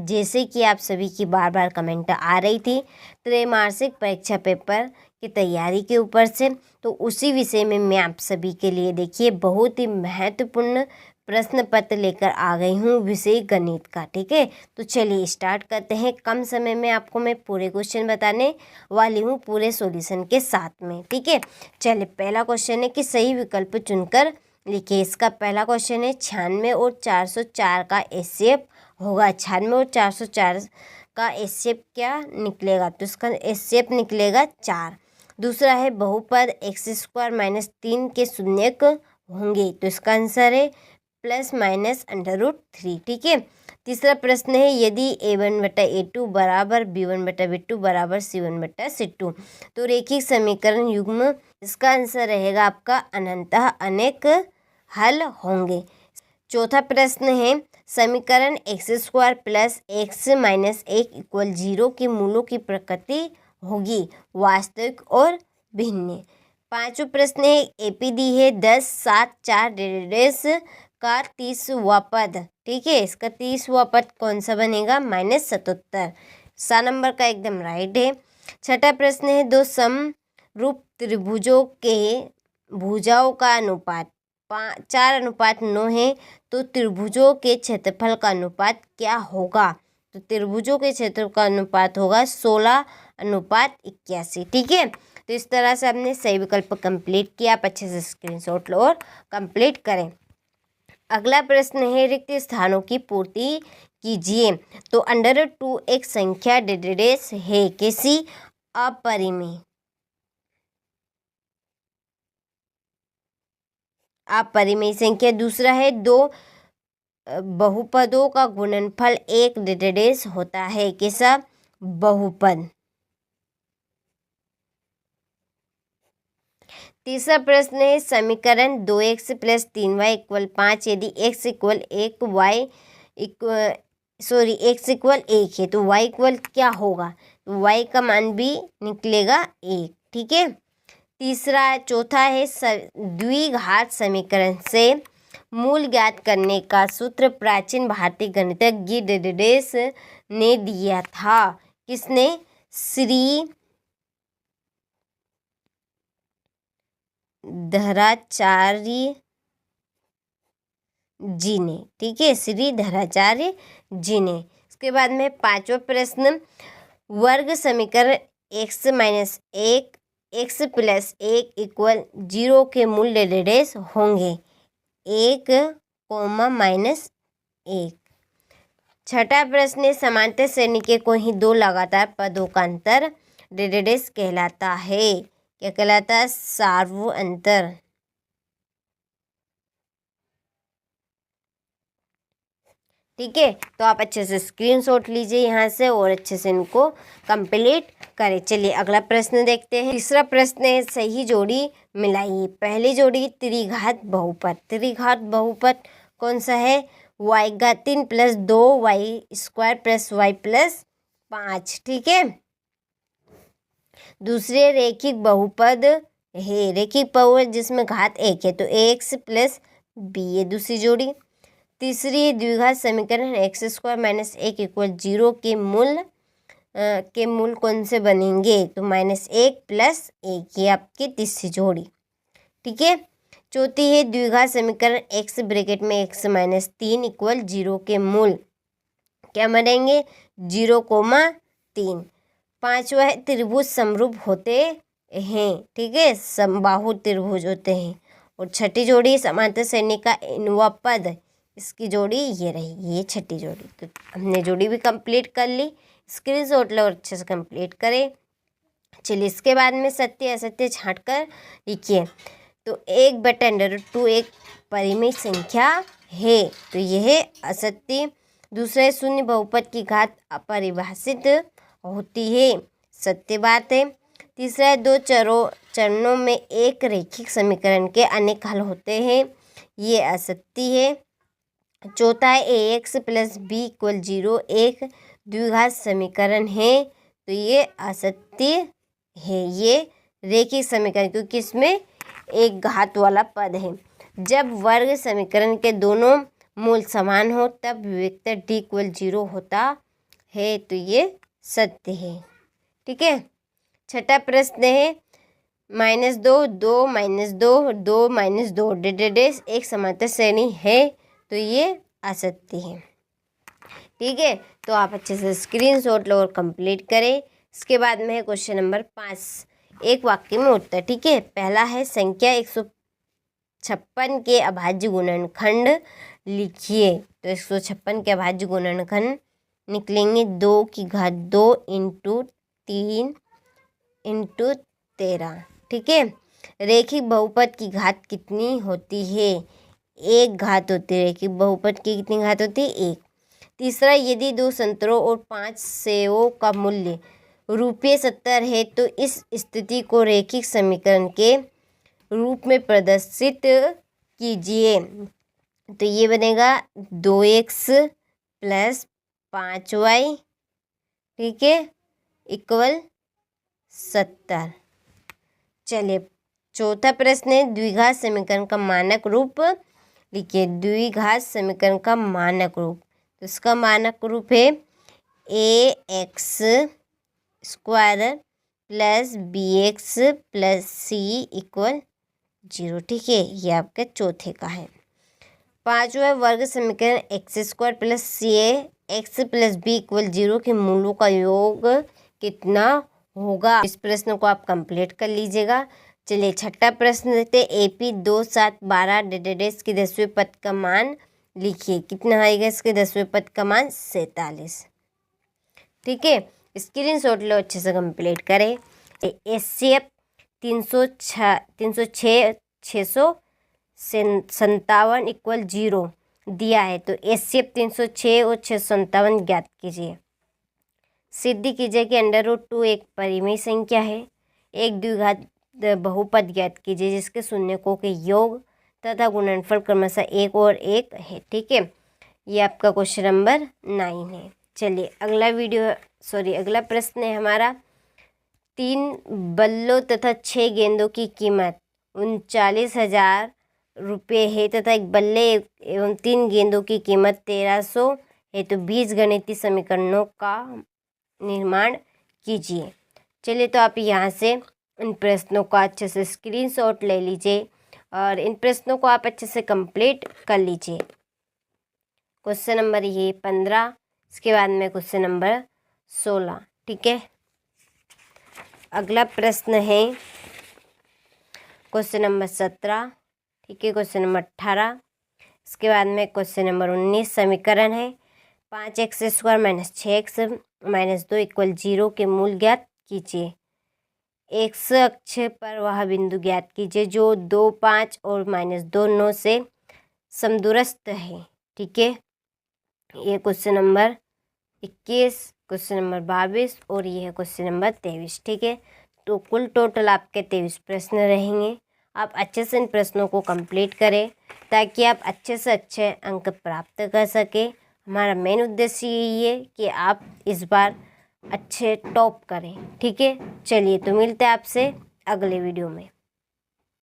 जैसे कि आप सभी की बार बार कमेंट आ रही थी त्रैमासिक परीक्षा पेपर की तैयारी के ऊपर से, तो उसी विषय में मैं आप सभी के लिए देखिए बहुत ही महत्वपूर्ण प्रश्न पत्र लेकर आ गई हूँ विषय गणित का। ठीक है, तो चलिए स्टार्ट करते हैं। कम समय में आपको मैं पूरे क्वेश्चन बताने वाली हूँ पूरे सॉल्यूशन के साथ में। ठीक है, चलिए पहला क्वेश्चन है कि सही विकल्प चुनकर लिखिए। इसका पहला क्वेश्चन है 96 और 404 का एचसीएफ होगा। 96 और 404 का एचसीएफ क्या निकलेगा, तो इसका एचसीएफ निकलेगा 4। दूसरा है बहुपद x² - 3 के शून्यक होंगे, तो इसका आंसर है ±√3। ठीक है, तीसरा प्रश्न है यदि a1/a2 बराबर b1/b2 बराबर c1/c2 तो रेखिक समीकरण युग्म, इसका आंसर रहेगा आपका अनंतः अनेक हल होंगे। चौथा प्रश्न है समीकरण x² + x - 1 = 0 के मूलों की प्रकृति होगी वास्तविक और भिन्न। पांचवा प्रश्न है एपी दी है 10, 7, 4 डेडेस का 30वां पद। ठीक है, इसका 30वां पद कौन सा बनेगा, -77। 7 नंबर का एकदम राइट है। छठा प्रश्न है दो समरूप त्रिभुजों के भुजाओं का अनुपात 4:9 है, तो त्रिभुजों के क्षेत्रफल का अनुपात क्या होगा, तो त्रिभुजों के क्षेत्रफल का अनुपात होगा 16:81। ठीक है, तो इस तरह से हमने सही विकल्प कंप्लीट किया। आप अच्छे से स्क्रीनशॉट लो और कंप्लीट करें। अगला प्रश्न है रिक्त स्थानों की पूर्ति कीजिए। तो √2 एक संख्या डेडेस है किसी अपरिमेय संख्या। दूसरा है दो बहुपदों का गुणनफल एक डेडेस होता है, कैसा बहुपद। तीसरा प्रश्न है समीकरण 2x + 3y = 5 यदि x = 1 है तो y इक्वल क्या होगा, तो y का मान भी निकलेगा 1। ठीक है, चौथा है द्विघात समीकरण से मूल ज्ञात करने का सूत्र प्राचीन भारतीय गणितज्ञ डेडेस ने दिया था, किसने, श्रीधराचार्य जी ने। ठीक है, श्रीधराचार्य जी ने। इसके बाद में पांचवा प्रश्न वर्ग समीकरण x - 1 x + 1 = 0 के मूल डेडेस होंगे 1, -1। छठा प्रश्न समांतर श्रेणी के कोई दो लगातार पदों का अंतर डेडेस कहलाता है, क्या कहलाता है, सार्वु अंतर। ठीक है, तो आप अच्छे से स्क्रीनशॉट लीजिए यहाँ से और अच्छे से इनको कंप्लीट करें। चलिए अगला प्रश्न देखते हैं। तीसरा प्रश्न है सही जोड़ी मिलाइए। पहली जोड़ी त्रिघात बहुपद। त्रिघात बहुपद कौन सा है, y3 + 2y² + y + 5। ठीक है, दूसरे रेखिक बहुपद है, रेखिक बहुपद जिसमें घात 1 है, तो ax + b है दूसरी जोड़ी। तीसरी द्विघात समीकरण x² - 1 = 0 के मूल कौन से बनेंगे, तो -1 + 1, ये आपकी तीसरी जोड़ी। ठीक है, चौथी है द्विघात समीकरण x (x - 3 = 0 के मूल क्या बनेंगे, 0, 3। पांचवा है त्रिभुज समरूप होते हैं। ठीक है, समबाहु त्रिभुज होते हैं। और छठी जोड़ी समांतर श्रेणी का इनवा पद, इसकी जोड़ी ये रही, ये छठी जोड़ी। तो हमने जोड़ी भी कंप्लीट कर ली, स्क्रीनशॉट लो और अच्छे से कंप्लीट करें। चलिए इसके बाद में सत्य असत्य छांट कर लिखिए। तो 1/√2 एक परिमेय संख्या है, तो यह असत्य। दूसरा शून्य बहुपद की घात अपरिभाषित होती है, सत्य बात है। तीसरा है दो चरणों में एक रैखिक समीकरण के अनेक हल होते हैं, ये असत्य है। चौथा है ax + b = 0 एक द्विघात समीकरण है, तो ये असत्य है, ये रैखिक समीकरण क्योंकि इसमें एक घात वाला पद है। जब वर्ग समीकरण के दोनों मूल समान हो तब विभक्ता d = 0 होता है तो ये सत्य है। ठीक है। छठा प्रश्न है -2, 2 -2, 2 -2 डेडेडेस एक समांतर श्रेणी है तो ये असत्य है। ठीक है। तो आप अच्छे से स्क्रीनशॉट लो और कंप्लीट करें। इसके बाद में है क्वेश्चन नंबर 5, एक वाक्य में उत्तर। ठीक है। पहला है संख्या 156 के अभाज्य गुणनखंड लिखिए। तो 156 के अभाज्य गुणनखंड निकलेंगे 2 की घात 2 × 3 × 13। ठीक है। रेखिक बहुपद की घात कितनी होती है? 1 घात होती है। रेखिक बहुपद की कितनी घात होती है? 1। तीसरा, यदि 2 संतरों और 5 सेवों का मूल्य ₹70 है तो इस स्थिति को रैखिक समीकरण के रूप में प्रदर्शित कीजिए। तो ये बनेगा 2x + 5y, ठीक है, = 70। चलिए चौथा प्रश्न है द्विघात समीकरण का मानक रूप लिखिए। द्विघात समीकरण का मानक रूप, तो इसका मानक रूप है ax² + bx + c = 0। ठीक है। ये आपके चौथे का है। पांचवा वर्ग समीकरण x² + cx + b = 0 के मूलों का योग कितना होगा? इस प्रश्न को आप कंप्लीट कर लीजिएगा। चलिए छठा प्रश्न देते AP 2 7 12 डेडेडेस के 10वें पद का मान लिखिए। कितना आएगा इसके 10वें पद का मान? 47। ठीक है। स्क्रीनशॉट लो, अच्छे से कंप्लीट करें। HCF 306 657 = 0 दिया है तो HCF 306 और 657 ज्ञात कीजिए। सिद्धि कीजिए कि √2 एक परिमेय संख्या है। एक द्विघात बहुपद ज्ञात कीजिए जिसके शून्यकों के योग तथा गुणनफल क्रमशः 1 और 1 है। ठीक है। ये आपका क्वेश्चन नंबर 9 है। चलिए अगला प्रश्न है हमारा 3 बल्लों तथा 6 गेंदों की कीमत 39,000 रुपये है तथा एक बल्ले एवं 3 गेंदों की कीमत 1300 है तो बीजगणितीय समीकरणों का निर्माण कीजिए। चलिए तो आप यहाँ से इन प्रश्नों का अच्छे से स्क्रीनशॉट ले लीजिए और इन प्रश्नों को आप अच्छे से कंप्लीट कर लीजिए। क्वेश्चन नंबर ये 15, इसके बाद में क्वेश्चन नंबर 16। ठीक है। अगला प्रश्न है क्वेश्चन नंबर 17। ठीक है। क्वेश्चन नंबर 18, इसके बाद में क्वेश्चन नंबर 19। समीकरण है 5x² - 6x - 2 = 0 के मूल ज्ञात कीजिए। x अक्ष पर वह बिंदु ज्ञात कीजिए जो 2 5 और -2 9 से समदूरस्थ है। ठीक है। ये क्वेश्चन नंबर 21, क्वेश्चन नंबर 22 और ये है क्वेश्चन नंबर 23। ठीक है। तो कुल टोटल आपके 23 प्रश्न रहेंगे। आप अच्छे से इन प्रश्नों को कंप्लीट करें ताकि आप अच्छे से अच्छे अंक प्राप्त कर सकें। हमारा मेन उद्देश्य यही है कि आप इस बार अच्छे टॉप करें। ठीक है। चलिए तो मिलते हैं आपसे अगले वीडियो में।